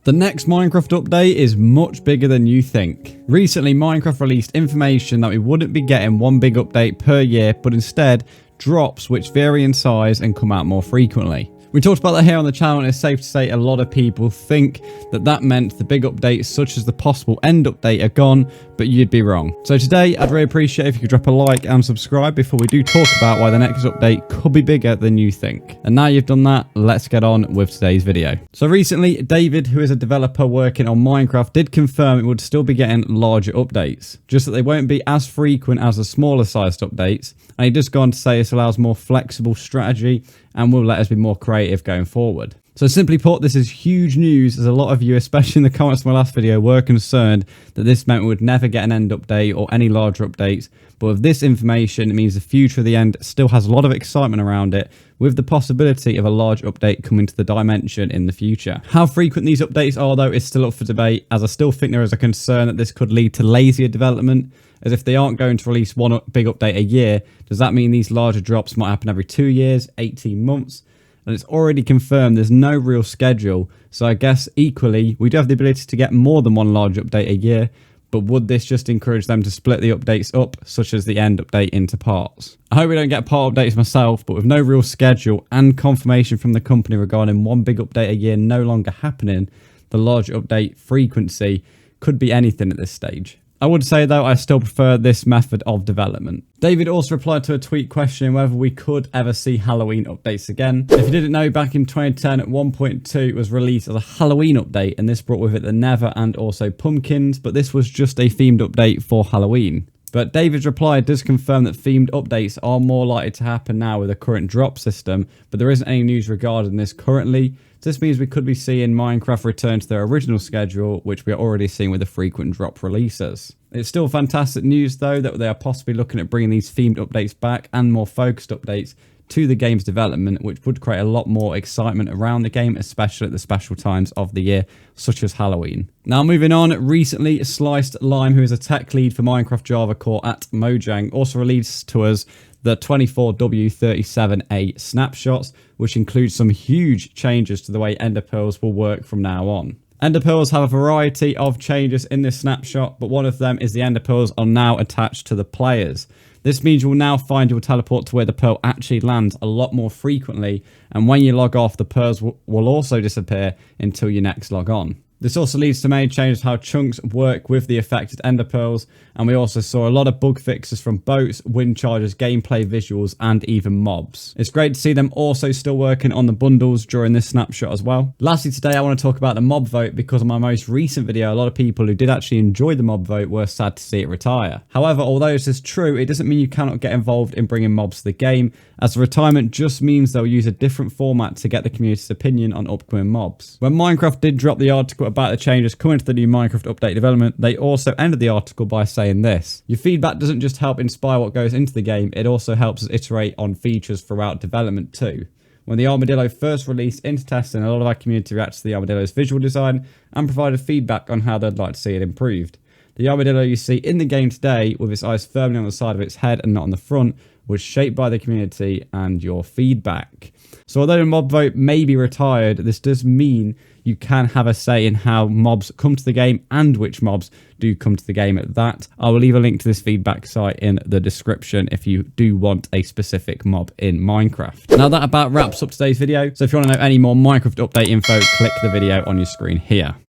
The next Minecraft update is much bigger than you think. Recently, Minecraft released information that we wouldn't be getting one big update per year, but instead drops which vary in size and come out more frequently. We talked about that here on the channel, and it's safe to say a lot of people think that meant the big updates such as the possible end update are gone, but you'd be wrong. So today, I'd really appreciate if you could drop a like and subscribe before we do talk about why the next update could be bigger than you think. And now you've done that, let's get on with today's video. So recently, David, who is a developer working on Minecraft, did confirm it would still be getting larger updates, just that they won't be as frequent as the smaller sized updates. And he just gone on to say this allows more flexible strategy and will let us be more creative going forward. So simply put, this is huge news, as a lot of you, especially in the comments of my last video, were concerned that this meant we would never get an end update or any larger updates. But with this information, it means the future of the end still has a lot of excitement around it, with the possibility of a large update coming to the dimension in the future. How frequent these updates are, though, is still up for debate, as I still think there is a concern that this could lead to lazier development, as if they aren't going to release one big update a year, does that mean these larger drops might happen every 2 years, 18 months? And it's already confirmed there's no real schedule, so I guess equally we do have the ability to get more than one large update a year, but would this just encourage them to split the updates up, such as the end update, into parts? I hope we don't get part updates myself, but with no real schedule and confirmation from the company regarding one big update a year no longer happening, the large update frequency could be anything at this stage. I would say, though, I still prefer this method of development. David also replied to a tweet questioning whether we could ever see Halloween updates again. If you didn't know, back in 2010 at 1.2 was released as a Halloween update, and this brought with it the Nether and also pumpkins, but this was just a themed update for Halloween. But David's reply does confirm that themed updates are more likely to happen now with the current drop system, but there isn't any news regarding this currently. So this means we could be seeing Minecraft return to their original schedule, which we are already seeing with the frequent drop releases. It's still fantastic news, though, that they are possibly looking at bringing these themed updates back and more focused updates to the game's development, which would create a lot more excitement around the game, especially at the special times of the year, such as Halloween. Now, moving on, recently, Sliced Lime, who is a tech lead for Minecraft Java Core at Mojang, also released to us the 24W37A snapshots, which includes some huge changes to the way Ender Pearls will work from now on. Ender Pearls have a variety of changes in this snapshot, but one of them is the Ender Pearls are now attached to the players. This means you'll now find your teleport to where the pearl actually lands a lot more frequently, and when you log off, the pearls will also disappear until you next log on. This also leads to many changes to how chunks work with the affected Ender Pearls, and we also saw a lot of bug fixes from boats, wind charges, gameplay visuals, and even mobs. It's great to see them also still working on the bundles during this snapshot as well. Lastly today, I want to talk about the mob vote, because in my most recent video, a lot of people who did actually enjoy the mob vote were sad to see it retire. However, although this is true, it doesn't mean you cannot get involved in bringing mobs to the game, as the retirement just means they'll use a different format to get the community's opinion on upcoming mobs. When Minecraft did drop the article about the changes coming to the new Minecraft update development, they also ended the article by saying this: your feedback doesn't just help inspire what goes into the game, it also helps us iterate on features throughout development too. When the armadillo first released into testing, a lot of our community reacted to the armadillo's visual design and provided feedback on how they'd like to see it improved. The armadillo you see in the game today, with its eyes firmly on the side of its head and not on the front, was shaped by the community and your feedback. So although the mob vote may be retired, this does mean you can have a say in how mobs come to the game and which mobs do come to the game at that. I will leave a link to this feedback site in the description if you do want a specific mob in Minecraft. Now that about wraps up today's video. So if you want to know any more Minecraft update info, click the video on your screen here.